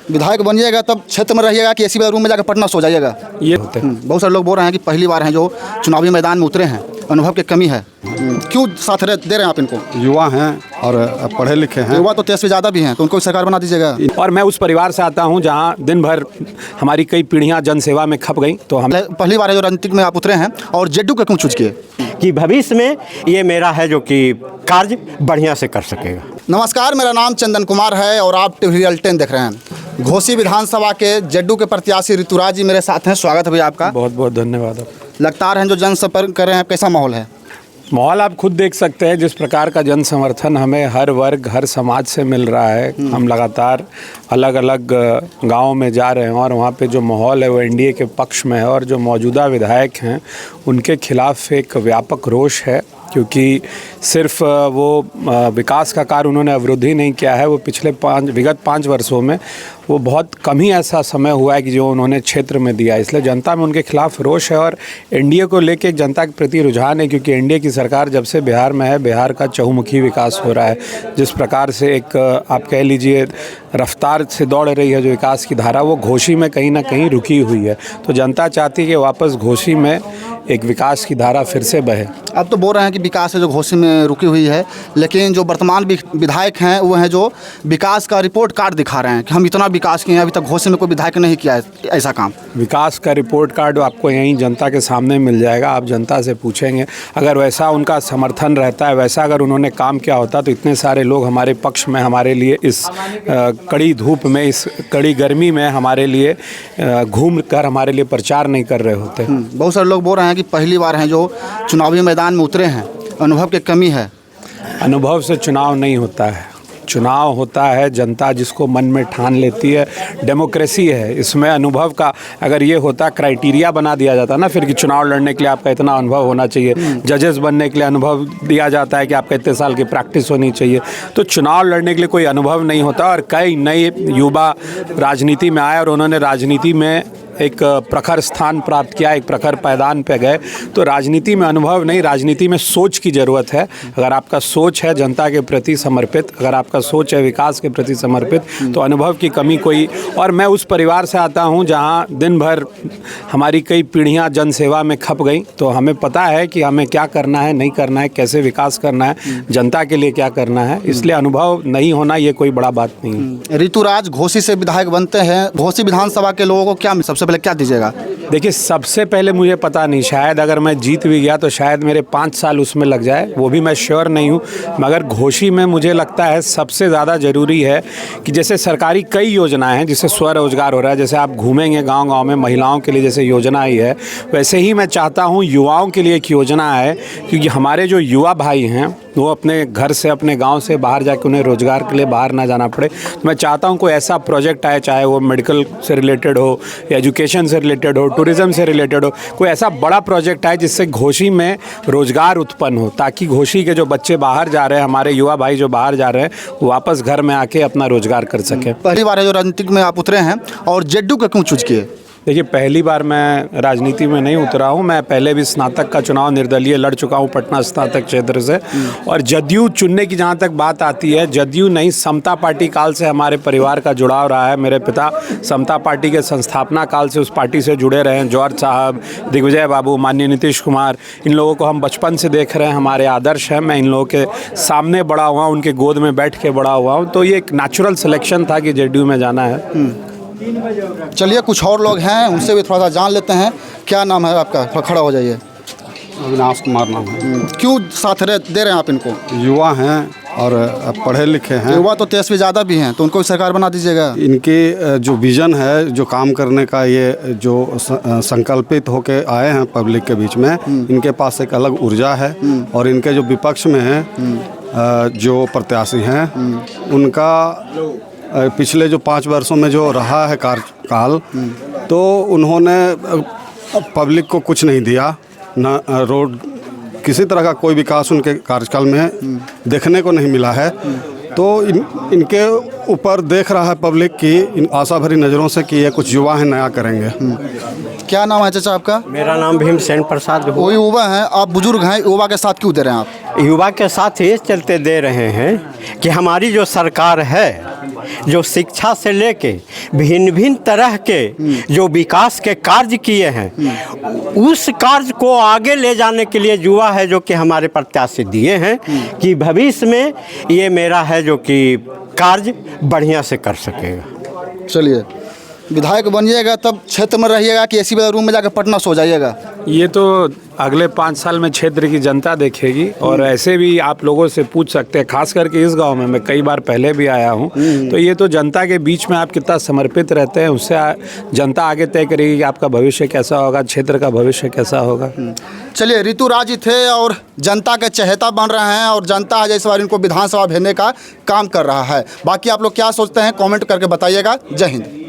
विधायक बनिएगा तब क्षेत्र में रहिएगा कि एसी वाले रूम में जाकर पटना सो जाइएगा? ये होते हैं। बहुत सारे लोग बोल रहे हैं कि पहली बार हैं जो चुनावी मैदान में उतरे हैं, अनुभव की कमी है, क्यों साथ दे रहे हैं आप इनको? युवा हैं और पढ़े लिखे हैं। युवा तो तेजस्वी ज़्यादा भी हैं, तो उनको सरकार बना दीजिएगा। और मैं उस परिवार से आता हूं जहां दिन भर हमारी कई पीढ़ियां जनसेवा में खप गई, तो हम पहली बार है जो राजनीतिक में आप उतरे हैं, और जेडीयू का क्यों चूज किए? कि भविष्य में ये मेरा है जो कि कार्य बढ़िया से कर सकेगा। नमस्कार, मेरा नाम चंदन कुमार है और आप टीवी रियल 10 देख रहे हैं। घोसी विधानसभा के जेडीयू के प्रत्याशी ऋतुराज जी मेरे साथ हैं। स्वागत है भैया आपका। बहुत बहुत धन्यवाद। लगातार हैं जो जनसंपर्क कर रहे हैं, कैसा माहौल है? माहौल आप खुद देख सकते हैं, जिस प्रकार का जन समर्थन हमें हर वर्ग हर समाज से मिल रहा है। हम लगातार अलग अलग गाँव में जा रहे हैं और वहाँ पे जो माहौल है वो एनडीए के पक्ष में है, और जो मौजूदा विधायक हैं उनके खिलाफ एक व्यापक रोष है, क्योंकि सिर्फ वो विकास का कार्य उन्होंने अवरुद्ध ही नहीं किया है, वो पिछले विगत 5 वर्षों में वो बहुत कम ही ऐसा समय हुआ है कि जो उन्होंने क्षेत्र में दिया। इसलिए जनता में उनके खिलाफ रोष है और एनडीए को लेके जनता के प्रति रुझान है, क्योंकि एनडीए की सरकार जब से बिहार में है, बिहार का चहुमुखी विकास हो रहा है। जिस प्रकार से एक आप कह लीजिए रफ्तार से दौड़ रही है जो विकास की धारा, वो घोसी में कहीं ना कहीं रुकी हुई है। तो जनता चाहती है कि वापस घोसी में एक विकास की धारा फिर से बहे। अब तो बोल रहे हैं कि विकास है जो घोसी में रुकी हुई है, लेकिन जो वर्तमान विधायक हैं वो हैं जो विकास का रिपोर्ट कार्ड दिखा रहे हैं कि हम इतना विकास किए हैं, अभी तक घोसी में कोई विधायक नहीं किया है ऐसा काम। विकास का रिपोर्ट कार्ड आपको यहीं जनता के सामने मिल जाएगा, आप जनता से पूछेंगे। अगर वैसा उनका समर्थन रहता है, वैसा अगर उन्होंने काम किया होता, तो इतने सारे लोग हमारे पक्ष में हमारे लिए इस कड़ी धूप में, इस कड़ी गर्मी में हमारे लिए घूम कर हमारे लिए प्रचार नहीं कर रहे होते। बहुत सारे लोग बोल रहे हैं कि पहली बार हैं जो चुनावी मैदान में उतरे हैं, अनुभव की कमी है। अनुभव से चुनाव नहीं होता है, चुनाव होता है जनता जिसको मन में ठान लेती है। डेमोक्रेसी है, इसमें अनुभव का अगर ये होता क्राइटेरिया बना दिया जाता ना फिर कि चुनाव लड़ने के लिए आपका इतना अनुभव होना चाहिए, जजेस बनने के लिए अनुभव दिया जाता है कि आपका इतने साल की प्रैक्टिस होनी चाहिए, तो चुनाव लड़ने के लिए कोई अनुभव नहीं होता। और कई नए युवा राजनीति में आए और उन्होंने राजनीति में एक प्रखर स्थान प्राप्त किया, एक प्रखर पैदान पे गए। तो राजनीति में अनुभव नहीं, राजनीति में सोच की ज़रूरत है। अगर आपका सोच है जनता के प्रति समर्पित, अगर आपका सोच है विकास के प्रति समर्पित, तो अनुभव की कमी कोई। और मैं उस परिवार से आता हूं जहां दिन भर हमारी कई पीढ़ियां जनसेवा में खप गई, तो हमें पता है कि हमें क्या करना है, नहीं करना है, कैसे विकास करना है, जनता के लिए क्या करना है। इसलिए अनुभव नहीं होना ये कोई बड़ा बात नहीं है। ऋतुराज घोसी से विधायक बनते हैं, घोसी विधानसभा के लोगों को क्या सबसे पहले क्या दीजिएगा? देखिए, सबसे पहले मुझे पता नहीं, शायद अगर मैं जीत भी गया तो शायद मेरे 5 साल उसमें लग जाए, वो भी मैं श्योर नहीं हूँ। मगर घोसी में मुझे लगता है सबसे ज़्यादा ज़रूरी है कि जैसे सरकारी कई योजनाएं हैं जिससे स्वरोजगार हो रहा है, जैसे आप घूमेंगे गांव-गांव में महिलाओं के लिए जैसे योजना आई है, वैसे ही मैं चाहता हूँ युवाओं के लिए एक योजना है, क्योंकि हमारे जो युवा भाई हैं वो अपने घर से अपने गांव से बाहर जाके उन्हें रोज़गार के लिए बाहर ना जाना पड़े। तो मैं चाहता हूं कोई ऐसा प्रोजेक्ट आए, चाहे वो मेडिकल से रिलेटेड हो, एजुकेशन से रिलेटेड हो, टूरिज़्म से रिलेटेड हो, कोई ऐसा बड़ा प्रोजेक्ट आए जिससे घोसी में रोज़गार उत्पन्न हो, ताकि घोसी के जो बच्चे बाहर जा रहे हैं, हमारे युवा भाई जो बाहर जा रहे हैं, वो वापस घर में आके अपना रोज़गार कर सकें। पहली बार है जो राजनीतिक में आप उतरे हैं, और जेडीयू का क्यों चूज किए? देखिए, पहली बार मैं राजनीति में नहीं उतरा हूँ, मैं पहले भी स्नातक का चुनाव निर्दलीय लड़ चुका हूँ पटना स्नातक क्षेत्र से। और जदयू चुनने की जहाँ तक बात आती है, जदयू नहीं, समता पार्टी काल से हमारे परिवार का जुड़ाव रहा है। मेरे पिता समता पार्टी के संस्थापना काल से उस पार्टी से जुड़े रहे हैं। जॉर्ज साहब, दिग्विजय बाबू, माननीय नीतीश कुमार, इन लोगों को हम बचपन से देख रहे हैं, हमारे आदर्श हैं। मैं इन लोगों के सामने बड़ा हुआ, उनके गोद में बैठ के बड़ा हुआ हूँ, तो ये एक नेचुरल सिलेक्शन था कि जेडीयू में जाना है। चलिए, कुछ और लोग हैं, उनसे भी थोड़ा सा जान लेते हैं। क्या नाम है आपका? थोड़ा खड़ा हो जाइए। अविनाश कुमार नाम है। क्यों साथ दे रहे हैं आप इनको? युवा हैं और पढ़े लिखे हैं। युवा तो तेजस्वी ज़्यादा भी हैं, तो उनको सरकार बना दीजिएगा। इनके जो विज़न है, जो काम करने का, ये जो संकल्पित होके आए हैं पब्लिक के बीच में, इनके पास एक अलग ऊर्जा है। और इनके जो विपक्ष में हैं जो प्रत्याशी हैं, उनका पिछले जो 5 वर्षों में जो रहा है कार्यकाल, तो उन्होंने पब्लिक को कुछ नहीं दिया, न रोड, किसी तरह का कोई विकास उनके कार्यकाल में देखने को नहीं मिला है। तो इनके ऊपर देख रहा है पब्लिक की इन आशा भरी नज़रों से कि ये कुछ युवा हैं, नया करेंगे। क्या नाम है चाचा आपका? मेरा नाम भीमसेन प्रसाद। वो युवा हैं, आप बुजुर्ग हैं, युवा के साथ क्यों दे रहे हैं आप? युवा के साथ ये चलते दे रहे हैं कि हमारी जो सरकार है जो शिक्षा से लेके भिन्न भिन्न तरह के जो विकास के कार्य किए हैं, उस कार्य को आगे ले जाने के लिए युवा है जो कि हमारे प्रत्याशी दिए हैं कि भविष्य में ये मेरा है जो कि कार्य बढ़िया से कर सकेगा। चलिए, विधायक बनिएगा तब क्षेत्र में रहिएगा कि एसी वाला रूम में जाकर पटना सो जाइएगा? ये तो अगले 5 साल में क्षेत्र की जनता देखेगी। और ऐसे भी आप लोगों से पूछ सकते हैं, खास करके इस गांव में मैं कई बार पहले भी आया हूं, तो ये तो जनता के बीच में आप कितना समर्पित रहते हैं, उससे जनता आगे तय करेगी कि आपका भविष्य कैसा होगा, क्षेत्र का भविष्य कैसा होगा। चलिए, ऋतुराज जी थे और जनता के चहेता बन रहे हैं और जनता आज इस बार इनको विधानसभा भेजने का काम कर रहा है। बाकी आप लोग क्या सोचते हैं कमेंट करके बताइएगा। जय हिंद।